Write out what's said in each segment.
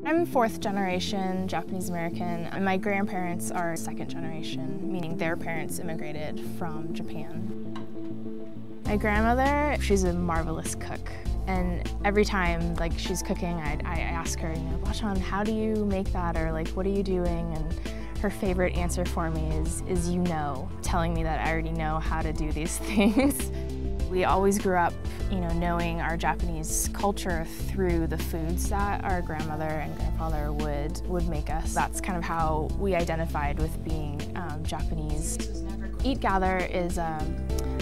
I'm fourth generation Japanese American, and my grandparents are second generation, meaning their parents immigrated from Japan. My grandmother, she's a marvelous cook, and every time she's cooking, I ask her, Bachan, how do you make that, or what are you doing? And her favorite answer for me is telling me that I already know how to do these things. We always grew up, knowing our Japanese culture through the foods that our grandmother and grandfather would make us. That's kind of how we identified with being Japanese. Eat Gather is a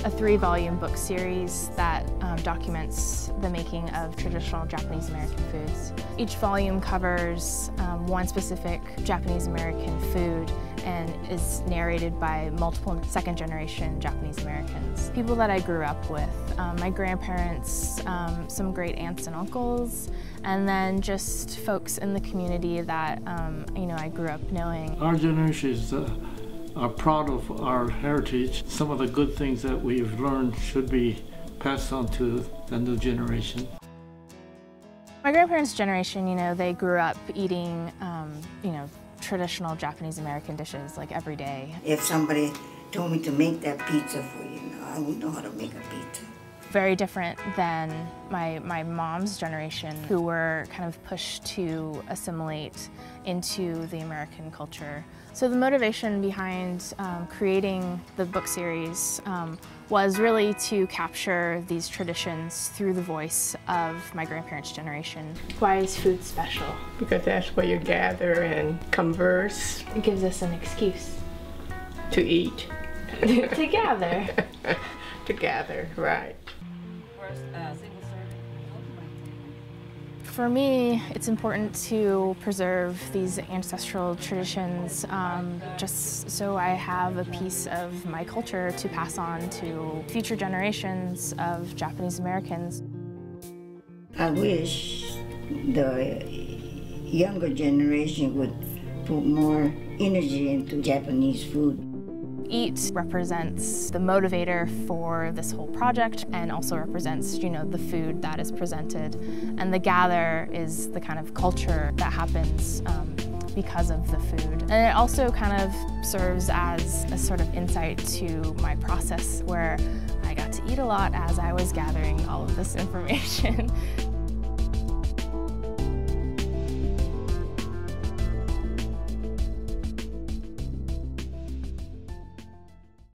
3-volume book series that documents the making of traditional Japanese American foods. Each volume covers one specific Japanese American food and is narrated by multiple second-generation Japanese Americans. People that I grew up with, my grandparents, some great aunts and uncles, and then just folks in the community that I grew up knowing. Our generation are proud of our heritage. Some of the good things that we've learned should be passed on to the new generation. My grandparents' generation, they grew up eating, traditional Japanese American dishes every day. If somebody told me to make that pizza for you, I would know how to make a pizza. Very different than my mom's generation, who were kind of pushed to assimilate into the American culture. So the motivation behind creating the book series was really to capture these traditions through the voice of my grandparents' generation. Why is food special? Because that's where you gather and converse. It gives us an excuse. To eat. Together. Together, right. For me, it's important to preserve these ancestral traditions just so I have a piece of my culture to pass on to future generations of Japanese Americans. I wish the younger generation would put more energy into Japanese food. Eat represents the motivator for this whole project and also represents, the food that is presented. And the gather is the kind of culture that happens because of the food. And it also kind of serves as a sort of insight to my process where I got to eat a lot as I was gathering all of this information.